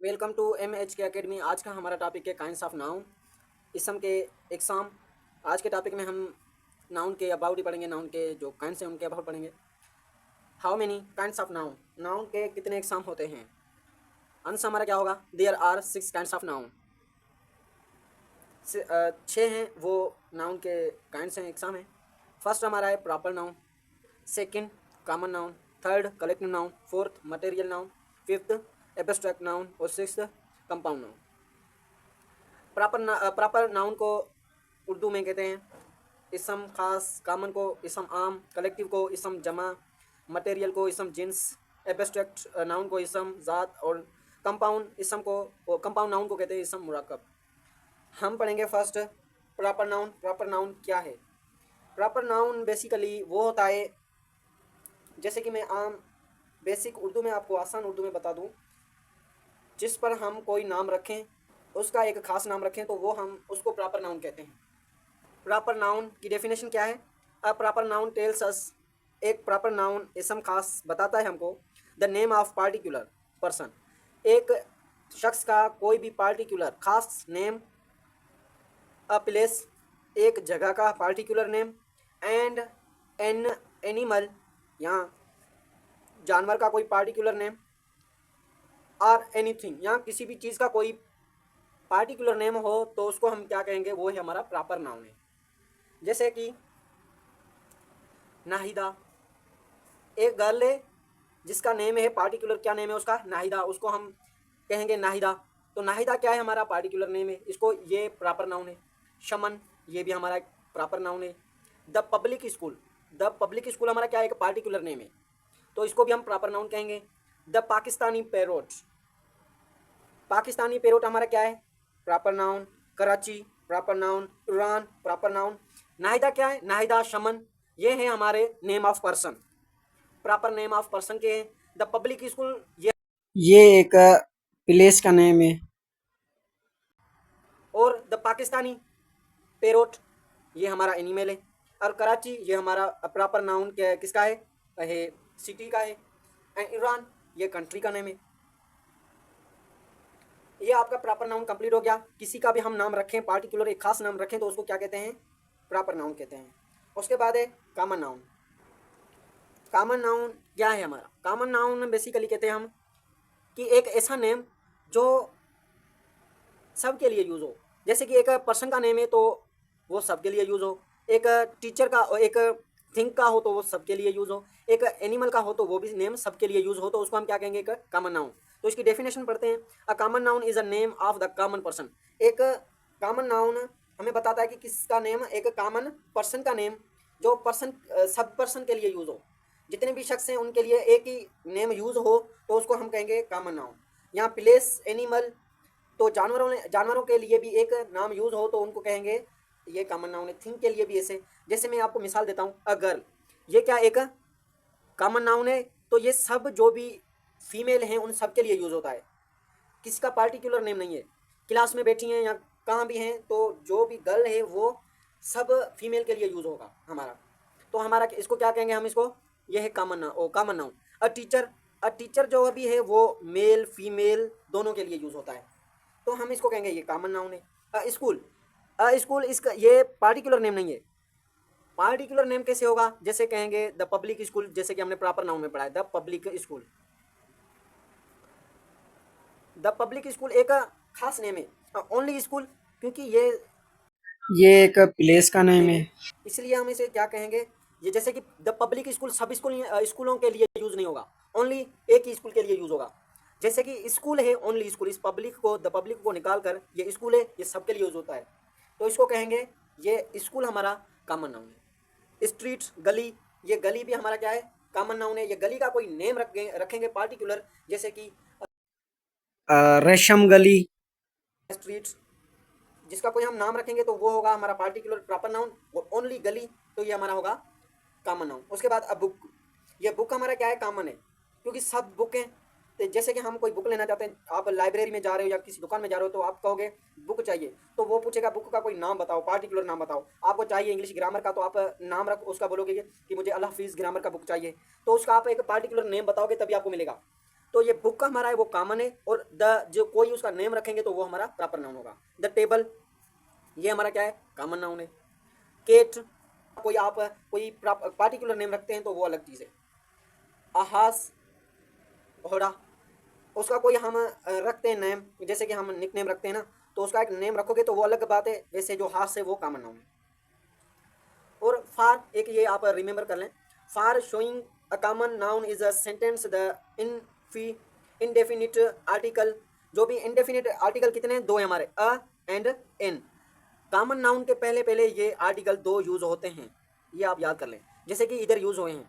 Welcome to MHK academy. आज का हमारा टॉपिक है काइंड्स ऑफ नाउन। इसम के एग्ज़ाम। आज के टॉपिक में हम नाउन के अबाउट ही पढ़ेंगे, नाउन के जो काइंड्स हैं उनके अबाउट पढ़ेंगे। How many kinds of noun, noun के कितने एग्ज़ाम होते हैं। आंसर हमारा क्या होगा, there are 6 kinds of noun. 6 हैं वो नाउन के काइंड्स हैं, एग्ज़ाम है। फर्स्ट हमारा है proper noun, second common noun, third collective noun, fourth material noun, fifth abstract noun और sixth compound noun. Proper noun को उर्दू में कहते हैं इसम खास, कॉमन को इसम आम, कलेक्टिव को इसम जमा, मटेरियल को इसम जिन्स, एब्स्ट्रैक्ट नाउन को इसम ज़ात और कंपाउंड नाउन को कहते हैं इसम मुराकब। हम पढ़ेंगे first proper noun. Proper noun क्या है। प्रॉपर नाउन बेसिकली वो होता है, जैसे कि मैं आम बेसिक उर्दू में आपको आसान उर्दू में बता दूं, जिस पर हम कोई नाम रखें, उसका एक ख़ास नाम रखें तो वो हम उसको प्रॉपर नाउन कहते हैं। प्रॉपर नाउन की डेफिनेशन क्या है। A proper noun tells us, एक प्रॉपर नाउन इसम खास बताता है हमको the name of particular person, एक शख्स का कोई भी पार्टिकुलर खास नेम, अ प्लेस एक जगह का particular name, and an animal यहाँ जानवर का कोई पार्टिकुलर नेम, और एनीथिंग यहाँ किसी भी चीज़ का कोई पार्टिकुलर नेम हो तो उसको हम क्या कहेंगे, वो है हमारा प्रॉपर नाउन है। जैसे कि नाहिदा, एक गर्ल है जिसका नेम है पार्टिकुलर, क्या नेम है उसका, नाहिदा, उसको हम कहेंगे नाहिदा। तो नाहिदा क्या है, हमारा पार्टिकुलर नेम है, इसको ये प्रॉपर नाउन है। शमन, ये भी हमारा प्रॉपर नाउन है। The public school, the public school हमारा क्या है, एक पार्टिकुलर नेम है, तो इसको भी हम प्रॉपर नाउन कहेंगे। The Pakistani parrot, Pakistani parrot हमारा क्या है, proper noun. Karachi proper noun, Iran proper noun. Nahida क्या है, नाहिदा, शमन, ये है हमारे name of person, proper name of person के हैं। द पब्लिक स्कूल ये एक प्लेस का नेम है। और द पाकिस्तानी पैरोट ये हमारा एनिमल है। और कराची ये हमारा प्रॉपर नाउन किसका है सिटी का है। एंड ईरान ये कंट्री का नेम है। ये आपका प्रॉपर नाउन कंप्लीट हो गया। किसी का भी हम नाम रखें, पार्टिकुलर एक खास नाम रखें, तो उसको क्या कहते हैं, प्रॉपर नाउन कहते हैं। उसके बाद है कॉमन नाउन। कॉमन नाउन क्या है हमारा, कॉमन नाउन बेसिकली कहते हैं हम कि एक ऐसा नेम जो सबके लिए यूज़ हो। जैसे कि एक पर्सन का नेम है तो वो सबके लिए यूज़ हो, एक टीचर का, एक थिंग का हो तो वो सबके लिए यूज़ हो, एक एनिमल का हो तो वो भी नेम सबके लिए यूज़ हो, तो उसको हम क्या कहेंगे, एक कॉमन नाउन। तो इसकी डेफिनेशन पढ़ते हैं। अ common noun is a name of the common person, एक कॉमन नाउन हमें बताता है कि किसका नेम, एक कॉमन पर्सन का नेम, जो पर्सन सब पर्सन के लिए यूज़ हो, जितने भी शख्स हैं उनके लिए एक ही नेम यूज़ हो, तो उसको हम कहेंगे कॉमन नाउन। यहाँ प्लेस, एनिमल, तो जानवरों के लिए भी एक नाम यूज़ हो तो उनको कहेंगे ये कॉमन नाउन है। थिंग के लिए भी ऐसे, जैसे मैं आपको मिसाल देता हूँ, अ गर्ल, ये क्या एक कॉमन नाउन है, तो ये सब जो भी फीमेल हैं उन सब के लिए यूज़ होता है, किसी का पार्टिकुलर नेम नहीं है। क्लास में बैठी हैं या कहाँ भी हैं तो जो भी गर्ल है वो सब फीमेल के लिए यूज़ होगा हमारा। तो हमारा इसको क्या कहेंगे हम, इसको ये है common noun. A teacher, a teacher जो अभी है वो मेल फीमेल दोनों के लिए यूज़ होता है, तो हम इसको कहेंगे ये कॉमन नाउन है। स्कूल, स्कूल इसका ये पार्टिकुलर नेम नहीं है। पार्टिकुलर नेम कैसे होगा, जैसे कहेंगे द पब्लिक स्कूल, जैसे कि हमने प्रॉपर नाउन में पढ़ा है, the public school. The public school एक खास नेम है। ओनली स्कूल, क्योंकि ये एक प्लेस का नेम है, इसलिए हम इसे क्या कहेंगे, ये जैसे कि द पब्लिक स्कूल सब स्कूलों के लिए यूज़ नहीं होगा, ओनली एक ही स्कूल के लिए यूज़ होगा। जैसे कि स्कूल है ओनली स्कूल, इस पब्लिक को, द पब्लिक को निकाल कर ये स्कूल है, ये सबके लिए यूज़ होता है, तो इसको कहेंगे ये स्कूल हमारा कॉमन नाउन है। स्ट्रीट, गली, ये गली भी हमारा क्या है, कॉमन नाउन है। ये गली का कोई नेम रखेंगे पार्टिकुलर, जैसे कि रेशम गली, स्ट्रीट, जिसका कोई हम नाम रखेंगे तो वो होगा हमारा पार्टिकुलर प्रॉपर नाउन। और ओनली गली, तो ये हमारा होगा कॉमन नाउन। उसके बाद अब बुक, ये बुक हमारा क्या है, कॉमन है, क्योंकि सब बुक हैं। तो जैसे कि हम कोई बुक लेना चाहते हैं, आप लाइब्रेरी में जा रहे हो या किसी दुकान में जा रहे हो तो आप कहोगे बुक चाहिए, तो वो पूछेगा बुक का कोई नाम बताओ, पार्टिकुलर नाम बताओ। आपको चाहिए इंग्लिश ग्रामर का, तो आप नाम रख उसका बोलोगे कि मुझे अल हफीज़ ग्रामर का बुक चाहिए, तो उसका आप एक पार्टिकुलर नेम बताओगे तभी आपको मिलेगा। तो ये बुक का हमारा है वो कॉमन है, और द जो कोई उसका नेम रखेंगे तो वो हमारा प्रॉपर नाउन होगा। द टेबल ये हमारा क्या है, कॉमन नाउन है। केट कोई आप कोई पार्टिकुलर नेम रखते हैं तो वो अलग चीज़ है। आहास घोड़ा, उसका कोई हम रखते हैं नेम, जैसे कि हम निक नेम रखते हैं ना, तो उसका एक नेम रखोगे तो वो अलग बात है, वैसे जो हास है वो कॉमन नाउन है। और फार एक ये आप रिमेंबर कर लें, for showing a common noun is a sentence the indefinite article, जो भी इनडेफिनिट आर्टिकल कितने हैं, दो है हमारे, a and an. Common noun के पहले पहले ये आर्टिकल दो यूज होते हैं, ये आप याद कर लें, जैसे कि इधर यूज हुए हैं,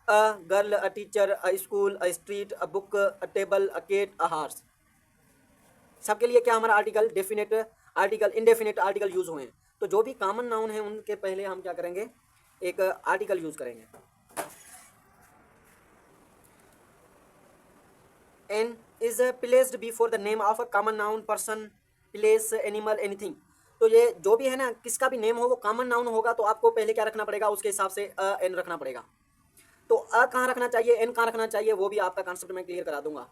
a girl, a teacher, a school, a street, a book, a table, a cat, a horse. सबके लिए क्या हमारा article definite article indefinite article use हुए हैं। तो जो भी कॉमन नाउन है उनके पहले हम क्या करेंगे, एक आर्टिकल यूज करेंगे। An is placed before the name of a common noun, person, place, animal, anything. तो ये जो भी है ना, किसका भी नेम हो वो कॉमन नाउन होगा, तो आपको पहले क्या रखना पड़ेगा, उसके हिसाब से एन रखना पड़ेगा। तो कहाँ रखना चाहिए, एन कहाँ रखना चाहिए, वो भी आपका कॉन्सेप्ट मैं क्लियर करा दूंगा।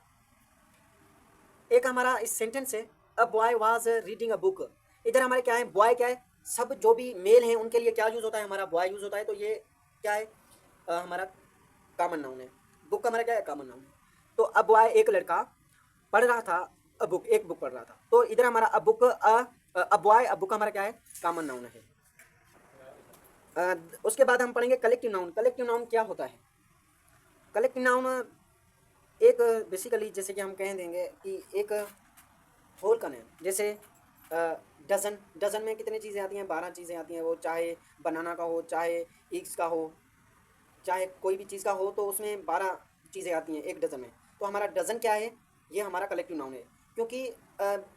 एक हमारा इस सेंटेंस है, a boy was reading a book. इधर हमारे क्या है, बॉय क्या है, सब जो भी मेल हैं उनके लिए क्या यूज होता है, हमारा बॉय यूज होता है, तो ये क्या है, हमारा कॉमन नाउन है। बुक का हमारा क्या है, कॉमन नाउन है। तो अ बॉय एक लड़का पढ़ रहा था, अ बुक एक बुक पढ़ रहा था, तो इधर हमारा अ book a boy, a book हमारा क्या है, कॉमन नाउन है। उसके बाद हम पढ़ेंगे कलेक्टिव नाउन। कलेक्टिव नाउन क्या होता है, कलेक्टिव नाउन एक बेसिकली जैसे कि हम कह देंगे कि एक होल का नेम, जैसे डजन, डजन में कितनी चीज़ें आती हैं, 12 चीज़ें आती हैं, वो चाहे बनाना का हो, चाहे ईग्स का हो, चाहे कोई भी चीज़ का हो, तो उसमें 12 चीज़ें आती हैं एक डजन में। तो हमारा डजन क्या है, ये हमारा कलेक्टिव नाउन है, क्योंकि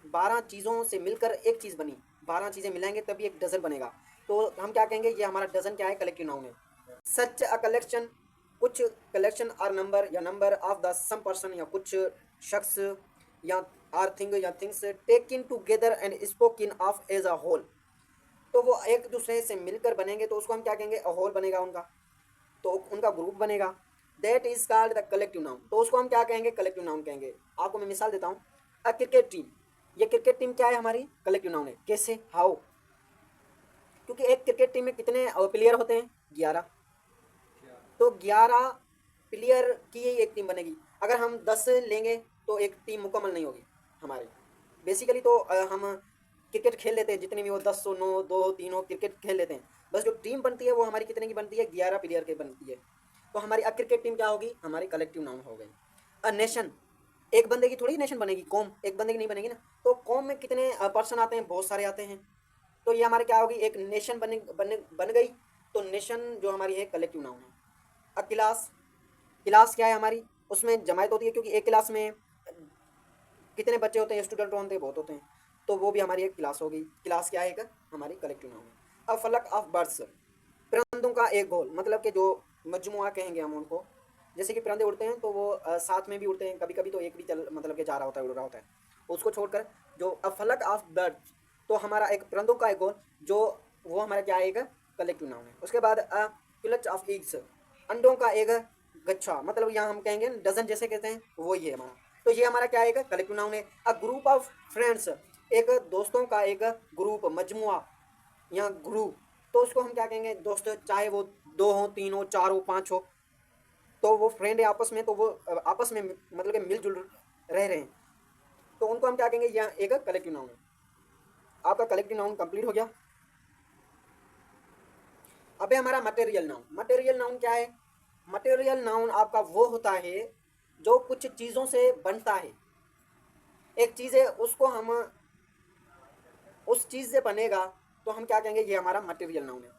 12 चीज़ों से मिलकर एक चीज़ बनी, 12 चीज़ें मिलाएंगे तभी एक डजन बनेगा। तो हम क्या कहेंगे, ये हमारा डजन क्या है, कलेक्टिव नाउन है। सच अ कलेक्शन, कुछ कलेक्शन आर नंबर या number of the some person, या कुछ शख्स या आर थिंग या things taken together and spoken of as a whole. तो वो एक दूसरे से मिलकर बनेंगे तो उसको हम क्या कहेंगे, अ होल बनेगा उनका, तो उनका ग्रुप बनेगा, that is called the collective noun. तो उसको हम क्या कहेंगे, कलेक्टिव नाउन कहेंगे। आपको मैं मिसाल देता हूँ, अ क्रिकेट टीम, ये क्रिकेट टीम क्या है, हमारी कलेक्टिव नाउन है। कैसे, हाउ, क्योंकि एक क्रिकेट टीम में कितने प्लेयर होते हैं, 11, तो 11 प्लेयर की ही एक टीम बनेगी। अगर हम 10 लेंगे तो एक टीम मुकम्मल नहीं होगी हमारी। बेसिकली तो हम क्रिकेट खेल लेते हैं, जितने भी हो, 10 हो, 9, 2 हो, 3 हो, क्रिकेट खेल लेते हैं, बस जो टीम बनती है वो हमारी कितने की बनती है, 11 प्लेयर की बनती है। तो हमारी अब क्रिकेट टीम क्या होगी, हमारी कलेक्टिव नाउन हो गई। अ नेशन, एक बंदे की थोड़ी नेशन बनेगी, कौम एक बंदे की नहीं बनेगी ना, तो कौम में कितने पर्सन आते हैं, बहुत सारे आते हैं, तो ये हमारे क्या होगी, एक नेशन बन गई। तो नेशन जो हमारी है कलेक्टिव नाउन है। अब क्लास, क्लास क्या है हमारी, उसमें जमायत होती है, क्योंकि एक क्लास में कितने बच्चे होते हैं, स्टूडेंट होते हैं, बहुत होते हैं, तो वो भी हमारी एक क्लास होगी। क्लास क्या है, एक हमारी कलेक्टिव नाउन है। अब फलक ऑफ बर्ड्स, परिंदों का एक गोल, मतलब कि जो मजमुआ कहेंगे हम उनको, जैसे कि परिंदे उड़ते हैं तो वो साथ में भी उड़ते हैं, कभी कभी तो एक भी चल मतलब कि जा रहा होता है, उड़ रहा होता है, उसको छोड़कर जो अ फलक ऑफ बर्ड्स, तो हमारा एक परिंदों का एक गोल, जो वो हमारा क्या है, एक कलेक्टिव नाउन है। उसके बाद अ क्लच ऑफ एग्स, अंडों का एक गच्छा, मतलब यहाँ हम कहेंगे डजन जैसे कहते हैं, वो ये हमारा, तो ये हमारा क्या है, एक कलेक्टिव नाउन है। अ ग्रुप ऑफ फ्रेंड्स, एक दोस्तों का एक ग्रुप, मजमुआ या ग्रुप, तो उसको हम क्या कहेंगे, दोस्त, चाहे वो 2 हो, 3 हो, 4 हो, 5 हो, तो वो फ्रेंड है आपस में, तो वो आपस में मतलब कि मिलजुल रह रहे हैं, तो उनको हम क्या कहेंगे, यह एक कलेक्टिव नाउन है। आपका कलेक्टिव नाउन कंप्लीट हो गया। अबे हमारा मटेरियल नाउन, मटेरियल नाउन क्या है, मटेरियल नाउन आपका वो होता है जो कुछ चीज़ों से बनता है। एक चीज़ है, उसको हम उस चीज़ से बनेगा, तो हम क्या कहेंगे, ये हमारा मटेरियल नाउन है।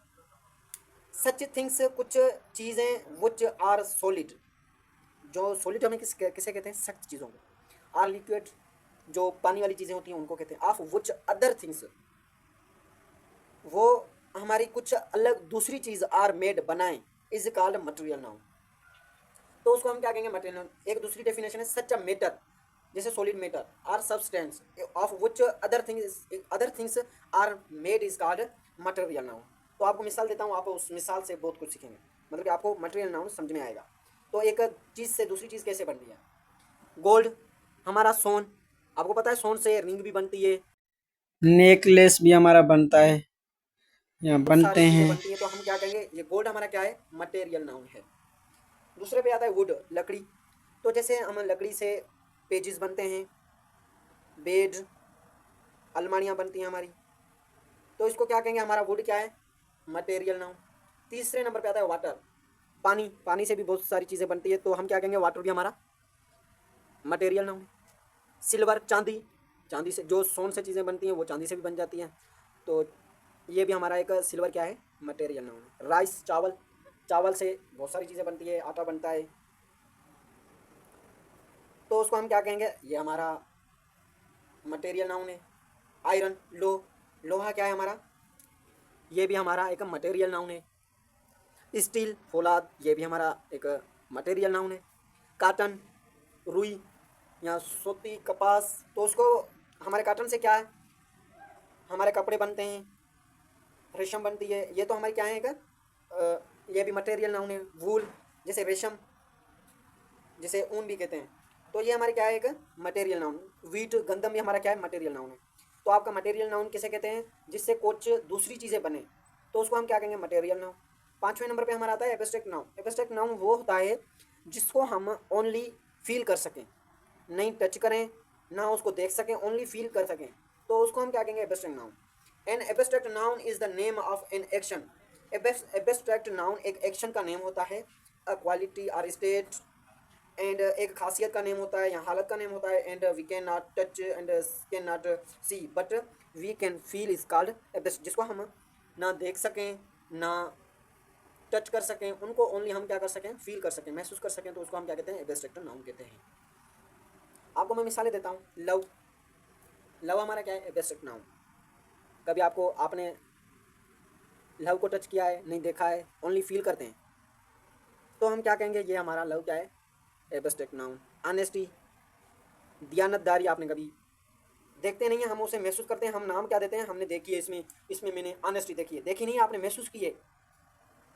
सच थिंग्स, कुछ चीज़ें, विच आर सॉलिड, जो सॉलिड हमें किसे कहते हैं, सख्त चीज़ों को। आर लिक्विड, जो पानी वाली चीज़ें होती हैं उनको कहते हैं। ऑफ विच अदर थिंग्स, वो हमारी कुछ अलग दूसरी चीज़ आर मेड बनाए, इज कॉल्ड मटेरियल नाउन। तो उसको हम क्या कहेंगे, मटेरियल नाउन। एक दूसरी डेफिनेशन है, सच अ मैटर, जैसे solid matter, or substance of which other things are made is called material noun. तो आपको मिसाल देता हूँ, आप उस मिसाल से बहुत कुछ सीखेंगे, मतलब कि आपको मटेरियल नाउन समझ में आएगा। तो एक चीज़ से दूसरी चीज़ कैसे बन रही है, गोल्ड हमारा सोन, आपको पता है सोन से रिंग भी बनती है, नेकलेस भी हमारा बनता है या बहुत बनते सारी चीज़ें हैं। बनती हैं। तो हम क्या कहेंगे, ये गोल्ड हमारा क्या है, मटेरियल नाउन है। दूसरे पे आता है वुड, लकड़ी। तो जैसे हम लकड़ी से पेजेस बनते हैं, बेड, अलमारियाँ बनती हैं हमारी, तो इसको क्या कहेंगे, हमारा वुड क्या है, मटेरियल नाउन। तीसरे नंबर पे आता है वाटर, पानी, पानी से भी बहुत सारी चीज़ें बनती है, तो हम क्या कहेंगे, वाटर भी हमारा मटेरियल नाउन है। सिल्वर, चांदी, चांदी से जो सोन से चीज़ें बनती हैं वो चांदी से भी बन जाती हैं, तो ये भी हमारा एक सिल्वर क्या है, मटेरियल नाउन है। राइस, चावल, चावल से बहुत सारी चीज़ें बनती है, आटा बनता है, तो उसको हम क्या कहेंगे, ये हमारा मटेरियल नाउन है। आयरन, लोहा क्या है हमारा, ये भी हमारा एक मटेरियल नाउन है। स्टील, फौलाद, ये भी हमारा एक मटेरियल नाउन है। काटन, रुई या सूती, कपास, तो उसको हमारे काटन से क्या है, हमारे कपड़े बनते हैं, रेशम बनती है, ये तो हमारी क्या है एक ये भी मटेरियल नाउन है। वूल, जैसे रेशम, जैसे ऊन भी कहते हैं, तो ये हमारे क्या है, एक मटेरियल नाउन। वीट, गंदम भी हमारा क्या है, मटेरियल नाउन है। तो आपका मटेरियल नाउन किसे कहते हैं, जिससे कुछ दूसरी चीज़ें बने, तो उसको हम क्या कहेंगे, मटेरियल नाउन। पाँचवें नंबर पे हमारा आता है एब्स्ट्रैक्ट नाउन। एब्स्ट्रैक्ट नाउन वो होता है जिसको हम ओनली फील कर सकें, नहीं टच करें, ना उसको देख सकें, ओनली फील कर सकें, तो उसको हम क्या कहेंगे, abstract noun. An abstract noun is the name of an action. Abstract noun एक एक्शन का नेम होता है, अ क्वालिटी और स्टेट, एंड एक खासियत का नेम होता है या हालत का नेम होता है। And we can not touch and can not see but we can feel is called abstract. जिसको हम ना देख सकें, ना टच कर सकें, उनको ओनली हम क्या कर सकें, फील कर सकें, महसूस कर सकें, तो उसको हम क्या कहते हैं, एब्स्ट्रैक्ट नाउन कहते हैं। आपको मैं मिसालें देता हूँ। लव, लव हमारा क्या है, एब्स्ट्रैक्ट नाउन। कभी आपको आपने लव को टच किया है, नहीं देखा है, ओनली फील करते हैं, तो हम क्या कहेंगे, ये हमारा लव क्या है, एब्स्ट्रैक्ट नाउन। ऑनेस्टी, दयानतदारी, आपने कभी देखते नहीं है, हम उसे महसूस करते हैं, हम नाम क्या देते हैं, हमने देखी है इसमें, इसमें मैंने ऑनेस्टी देखी है, देखी नहीं है आपने, महसूस की है।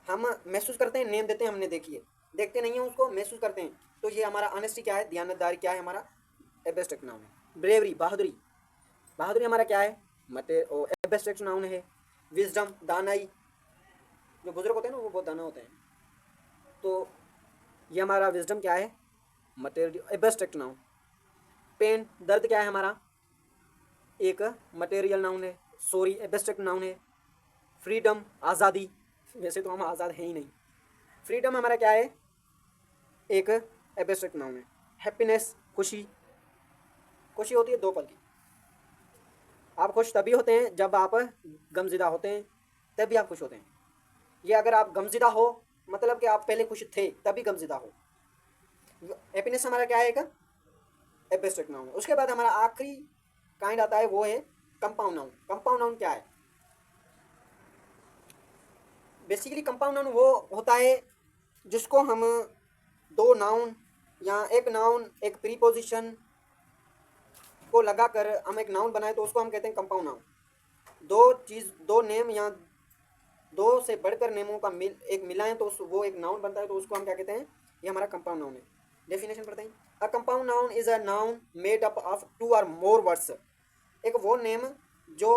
हम महसूस करते हैं, नेम देते हैं, हमने देखी है, देखते नहीं है उसको, महसूस करते हैं, तो ये हमारा ऑनेस्टी क्या है, दयानतदारी क्या है, हमारा एब्स्ट्रैक्ट नाउन है। ब्रेवरी, बहादुरी, बहादुरी हमारा क्या है, मटे एब्स्ट्रैक्ट नाउन है। विजडम, दानाई, जो बुजुर्ग होते हैं ना वो बहुत दाना होते हैं, तो ये हमारा विजडम क्या है, मटेरियल एब्स्ट्रैक्ट नाउन। पेन, दर्द क्या है हमारा, एक मटेरियल नाउन है। सॉरी, एब्स्ट्रैक्ट नाउन है। फ्रीडम, आज़ादी, वैसे तो हम आज़ाद हैं ही नहीं, फ्रीडम हमारा क्या है, एक एब्स्ट्रैक्ट नाउन है। हैप्पीनेस, खुशी, खुशी होती है दो पल की, आप खुश तभी होते हैं जब आप गमज़िदा होते हैं, तभी आप खुश होते हैं। ये अगर आप गमज़िदा हो, मतलब कि आप पहले खुश थे तभी गमज़िदा हो। हैप्पीनेस हमारा क्या है, एक एब्स्ट्रैक्ट नाउन है। उसके बाद हमारा आखिरी काइंड आता है, वो है कंपाउंड नाउन। कंपाउंड नाउन क्या है, बेसिकली कंपाउंड नाउन वो होता है जिसको हम दो नाउन या एक नाउन एक प्रीपोजिशन को लगाकर हम एक नाउन बनाए, तो उसको हम कहते हैं कंपाउंड नाउन। दो चीज़, दो नेम या दो से बढ़कर नेमों का एक मिलाएं तो वो एक नाउन बनता है, तो उसको हम क्या कहते हैं, ये हमारा कंपाउंड नाउन है। डेफिनेशन पढ़ते हैं। A compound noun is a noun made up of two और मोर वर्ड्स। एक वो नेम जो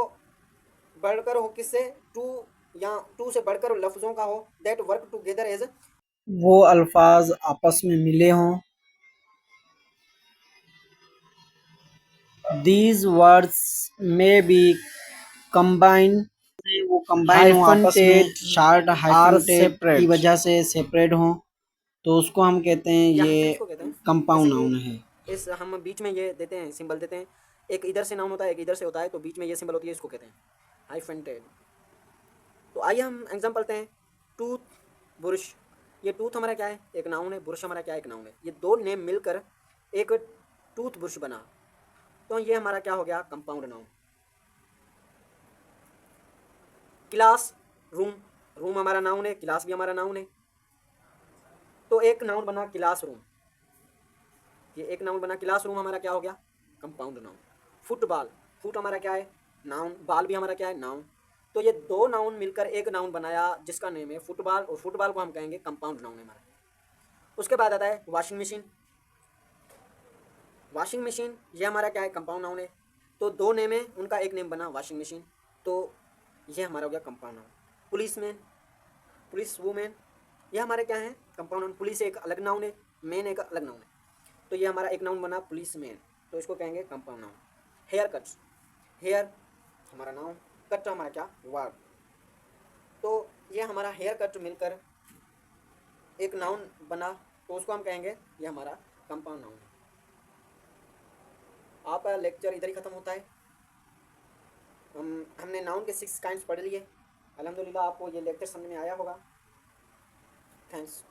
बढ़कर हो, किससे, टू या टू से बढ़कर लफ्ज़ों का हो, दैट वर्क टुगेदर एज। वो अल्फाज आपस में मिले हों। दीज वर्ड्स में बी कंबाइन, वो कंबाइन हो आपस में, हाइफनटेड शार्ट आर हाइफनटेड की सेपरेट, वजह से सेपरेट हो, तो उसको हम कहते हैं यहाँ से ये इसको कहते हैं, जैसे कंपाउंड कि नाउन है। इस हम बीच में ये देते हैं, सिंबल देते हैं, एक इधर से नाउन होता है, एक इधर से होता है, तो बीच में ये सिंबल होती है, इसको कहते हैं हाइफनटेड। तो आइए हम एग्जाम्पल लेते हैं। टूथ, बुरुश, ये टूथ हमारा क्या है, एक नाउन है, बुरुश हमारा क्या है, एक नाउन है, ये दो नेम मिलकर एक टूथ ब्रश बना, तो ये हमारा क्या हो गया, compound noun. Class, room, room हमारा नाउन है, क्लास भी हमारा नाउन है, तो एक नाउन बना क्लास रूम, ये एक नाउन बना क्लास रूम, हमारा क्या हो गया, कंपाउंड नाउन। फुटबॉल, फुट हमारा क्या है, नाउन, बॉल भी हमारा क्या है, नाउन, तो ये दो नाउन मिलकर एक नाउन बनाया जिसका नेम है फुटबॉल, और फुटबॉल को हम कहेंगे कंपाउंड नाउन है हमारा। उसके बाद आता है वॉशिंग मशीन, वॉशिंग मशीन ये हमारा क्या है, कंपाउंड नाउन है। तो दो नेम है, उनका एक नेम बना वॉशिंग मशीन, तो ये हमारा हो गया compound noun. Policeman, police women, ये हमारे क्या है, कंपाउंड नाउन। पुलिस एक अलग नाउन है, मैन एक अलग नाउन है, तो ये हमारा एक नाउन बना पुलिस मैन, तो इसको कहेंगे compound noun. Hair cut, hair हमारा नाउन, कट हमारा क्या, वर्ब। तो ये हमारा हेयर कट मिलकर एक नाउन बना, तो उसको हम कहेंगे ये हमारा कंपाउंड नाउन है। आपका लेक्चर इधर ही ख़त्म होता है। हमने नाउन के 6 काइंड्स पढ़ लिए। अल्हम्दुलिल्लाह आपको ये लेक्चर समझ में आया होगा। थैंक्स।